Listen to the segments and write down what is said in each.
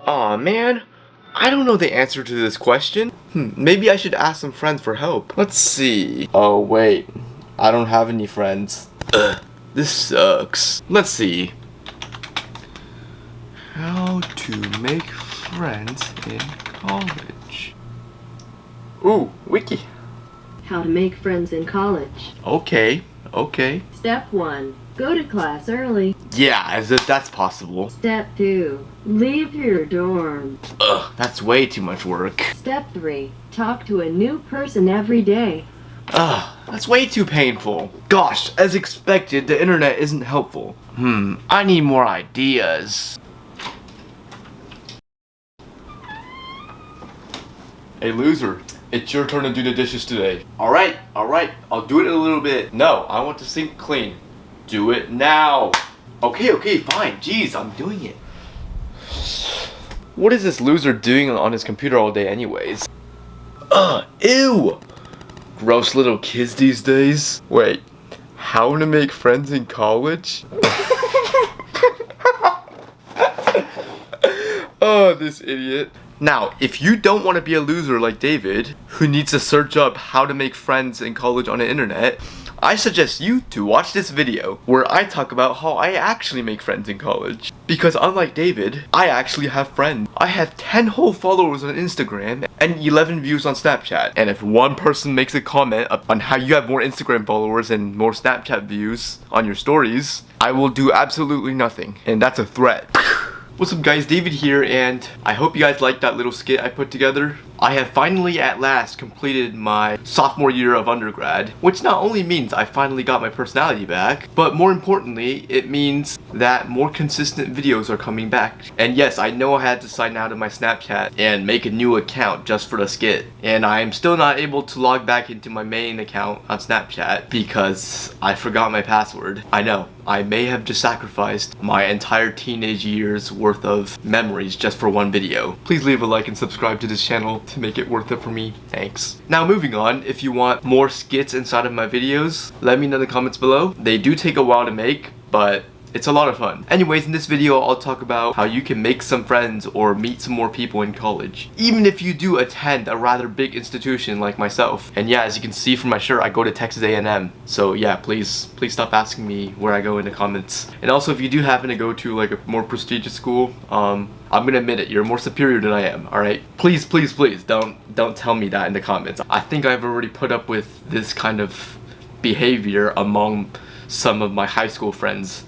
Aw, man. I don't know the answer to this question. Maybe I should ask some friends for help. Let's see. Oh, wait. I don't have any friends. Ugh. This sucks. Let's see. How to make friends in college. Ooh, wiki. How to make friends in college. Okay. Step 1. Go to class early. Yeah, as if that's possible. Step 2. Leave your dorm. Ugh, that's way too much work. Step 3. Talk to a new person every day. Ugh, that's way too painful. Gosh, as expected, the internet isn't helpful. I need more ideas. Hey loser, it's your turn to do the dishes today. Alright, I'll do it in a little bit. No, I want the sink clean. Do it now. Okay, fine. Jeez, I'm doing it. What is this loser doing on his computer all day anyways? Ew! Gross little kids these days. Wait, how to make friends in college? Oh, this idiot. Now, if you don't want to be a loser like David, who needs to search up how to make friends in college on the internet, I suggest you to watch this video where I talk about how I actually make friends in college. Because unlike David, I actually have friends. I have 10 whole followers on Instagram and 11 views on Snapchat. And if one person makes a comment on how you have more Instagram followers and more Snapchat views on your stories, I will do absolutely nothing. And that's a threat. What's up guys, David here, and I hope you guys liked that little skit I put together. I have finally at last completed my sophomore year of undergrad, which not only means I finally got my personality back, but more importantly, it means that more consistent videos are coming back. And yes, I know I had to sign out of my Snapchat and make a new account just for the skit. And I am still not able to log back into my main account on Snapchat because I forgot my password. I know, I may have just sacrificed my entire teenage years worth of memories just for one video. Please leave a like and subscribe to this channel to make it worth it for me. Thanks. Now moving on, if you want more skits inside of my videos, let me know in the comments below. They do take a while to make, but it's a lot of fun. Anyways, in this video, I'll talk about how you can make some friends or meet some more people in college, even if you do attend a rather big institution like myself. And yeah, as you can see from my shirt, I go to Texas A&M. So yeah, please stop asking me where I go in the comments. And also, if you do happen to go to like a more prestigious school, I'm gonna admit it, you're more superior than I am, alright? Please, don't tell me that in the comments. I think I've already put up with this kind of behavior among some of my high school friends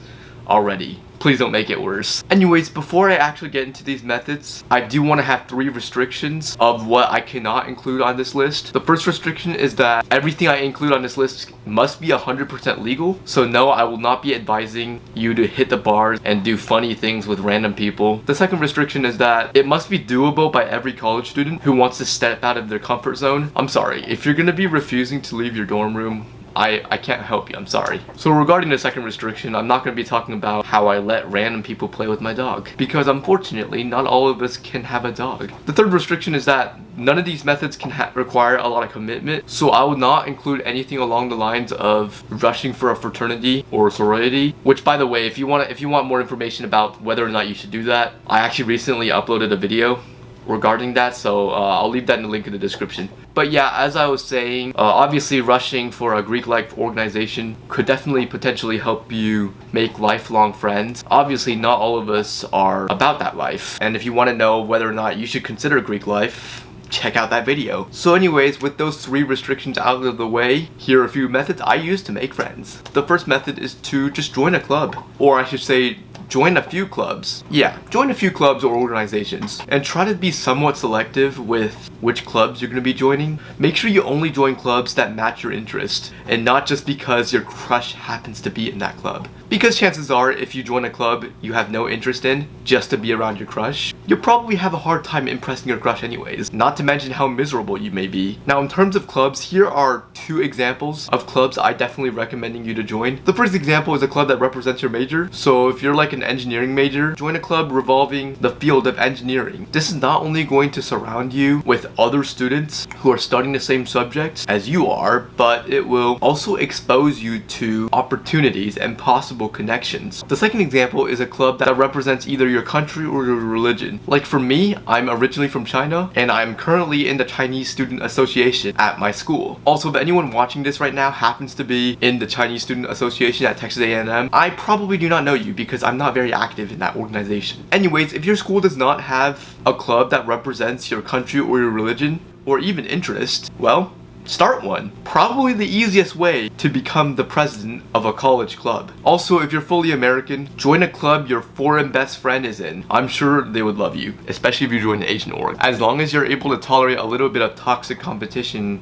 already. Please don't make it worse. Anyways, before I actually get into these methods, I do want to have 3 restrictions of what I cannot include on this list. The first restriction is that everything I include on this list must be 100% legal. So no, I will not be advising you to hit the bars and do funny things with random people. The second restriction is that it must be doable by every college student who wants to step out of their comfort zone. I'm sorry, if you're gonna be refusing to leave your dorm room, I can't help you, I'm sorry. So regarding the second restriction, I'm not going to be talking about how I let random people play with my dog, because unfortunately, not all of us can have a dog. The third restriction is that none of these methods can require a lot of commitment, so I will not include anything along the lines of rushing for a fraternity or a sorority, which by the way, if you want more information about whether or not you should do that, I actually recently uploaded a video regarding that, so I'll leave that in the link in the description. But yeah, as I was saying, obviously rushing for a Greek life organization could definitely potentially help you make lifelong friends. Obviously not all of us are about that life, and if you want to know whether or not you should consider Greek life, check out that video. So anyways, with those 3 restrictions out of the way, here are a few methods I use to make friends. The first method is to just join a club, or I should say join a few clubs. Yeah, join a few clubs or organizations, and try to be somewhat selective with which clubs you're going to be joining, make sure you only join clubs that match your interest, and not just because your crush happens to be in that club. Because chances are, if you join a club you have no interest in just to be around your crush, you'll probably have a hard time impressing your crush anyways, not to mention how miserable you may be. Now in terms of clubs, here are 2 examples of clubs I definitely recommending you to join. The first example is a club that represents your major. So if you're like an engineering major, join a club revolving the field of engineering. This is not only going to surround you with other students who are studying the same subjects as you are, but it will also expose you to opportunities and possible connections. The second example is a club that represents either your country or your religion. Like for me, I'm originally from China and I'm currently in the Chinese Student Association at my school. Also, if anyone watching this right now happens to be in the Chinese Student Association at Texas A&M, I probably do not know you because I'm not very active in that organization. Anyways, if your school does not have a club that represents your country or your religion or even interest, well, start one. Probably the easiest way to become the president of a college club. Also, if you're fully American, join a club your foreign best friend is in. I'm sure they would love you, especially if you join the Asian org. As long as you're able to tolerate a little bit of toxic competition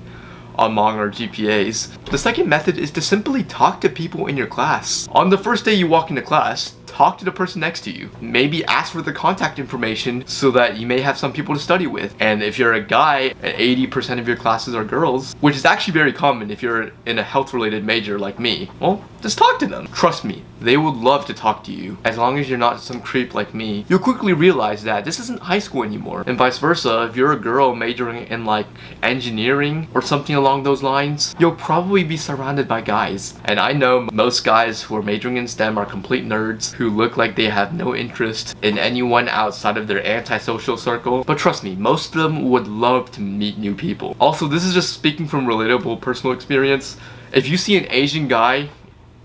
among our GPAs. The second method is to simply talk to people in your class. On the first day you walk into class, talk to the person next to you. Maybe ask for the contact information so that you may have some people to study with. And if you're a guy and 80% of your classes are girls, which is actually very common if you're in a health related major like me, well, just talk to them. Trust me, they would love to talk to you. As long as you're not some creep like me, you'll quickly realize that this isn't high school anymore. And vice versa, if you're a girl majoring in like engineering or something along those lines, you'll probably be surrounded by guys. And I know most guys who are majoring in STEM are complete nerds who look like they have no interest in anyone outside of their antisocial circle. But trust me, most of them would love to meet new people. Also, this is just speaking from relatable personal experience. If you see an Asian guy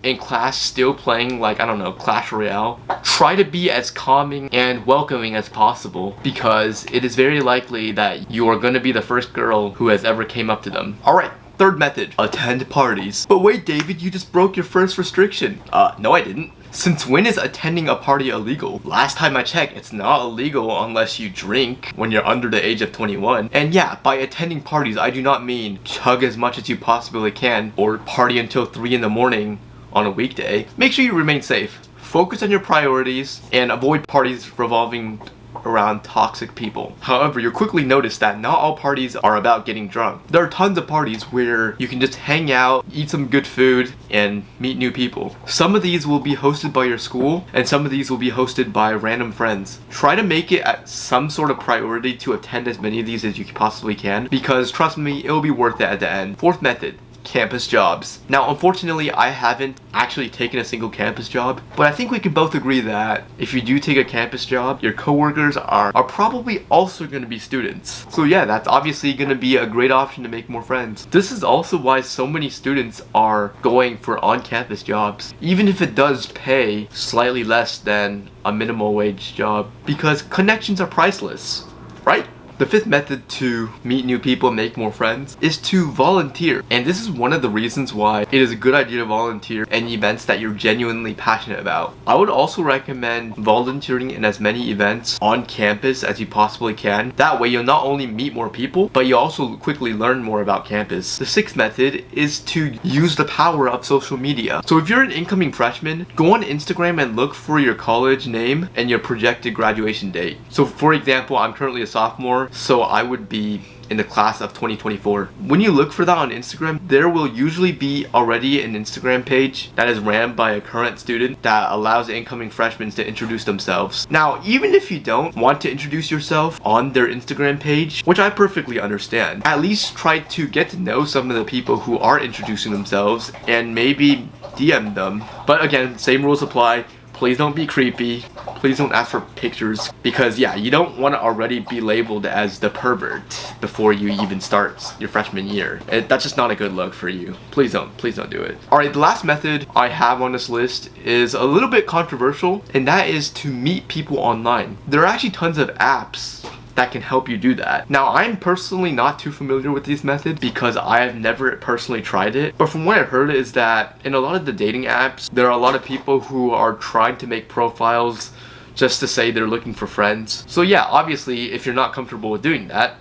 in class still playing like, I don't know, Clash Royale, try to be as calming and welcoming as possible because it is very likely that you are going to be the first girl who has ever came up to them. Alright, third method, attend parties. But wait, David, you just broke your first restriction. No I didn't. Since when is attending a party illegal? Last time I checked, it's not illegal unless you drink when you're under the age of 21. And yeah, by attending parties, I do not mean chug as much as you possibly can or party until 3 in the morning on a weekday. Make sure you remain safe. Focus on your priorities and avoid parties revolving around toxic people. However, you'll quickly notice that not all parties are about getting drunk. There are tons of parties where you can just hang out, eat some good food, and meet new people. Some of these will be hosted by your school, and some of these will be hosted by random friends. Try to make it at some sort of priority to attend as many of these as you possibly can, because trust me, it'll be worth it at the end. Fourth method, campus jobs. Now, unfortunately, I haven't actually taken a single campus job, but I think we can both agree that if you do take a campus job, your coworkers are probably also going to be students. So yeah, that's obviously going to be a great option to make more friends. This is also why so many students are going for on-campus jobs, even if it does pay slightly less than a minimum wage job, because connections are priceless, right? The fifth method to meet new people and make more friends is to volunteer. And this is one of the reasons why it is a good idea to volunteer in events that you're genuinely passionate about. I would also recommend volunteering in as many events on campus as you possibly can. That way you'll not only meet more people, but you also quickly learn more about campus. The sixth method is to use the power of social media. So if you're an incoming freshman, go on Instagram and look for your college name and your projected graduation date. So for example, I'm currently a sophomore, so I would be in the class of 2024. When you look for that on Instagram, there will usually be already an Instagram page that is ran by a current student that allows incoming freshmen to introduce themselves. Now, even if you don't want to introduce yourself on their Instagram page, which I perfectly understand, at least try to get to know some of the people who are introducing themselves and maybe DM them. But again, same rules apply. Please don't be creepy. Please don't ask for pictures because yeah, you don't want to already be labeled as the pervert before you even start your freshman year. That's just not a good look for you. Please don't do it. Alright, the last method I have on this list is a little bit controversial, and that is to meet people online. There are actually tons of apps that can help you do that. Now, I'm personally not too familiar with these methods because I have never personally tried it. But from what I've heard is that in a lot of the dating apps, there are a lot of people who are trying to make profiles just to say they're looking for friends. So yeah, obviously, if you're not comfortable with doing that,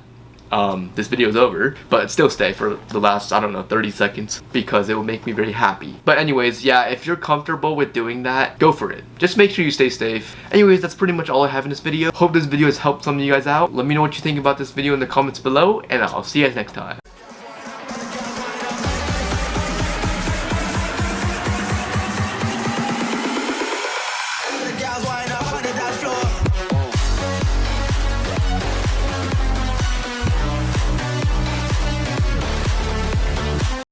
this video is over, but still stay for the last, I don't know, 30 seconds because it will make me very happy. But anyways, yeah, if you're comfortable with doing that, go for it. Just make sure you stay safe. Anyways, that's pretty much all I have in this video. Hope this video has helped some of you guys out. Let me know what you think about this video in the comments below, and I'll see you guys next time.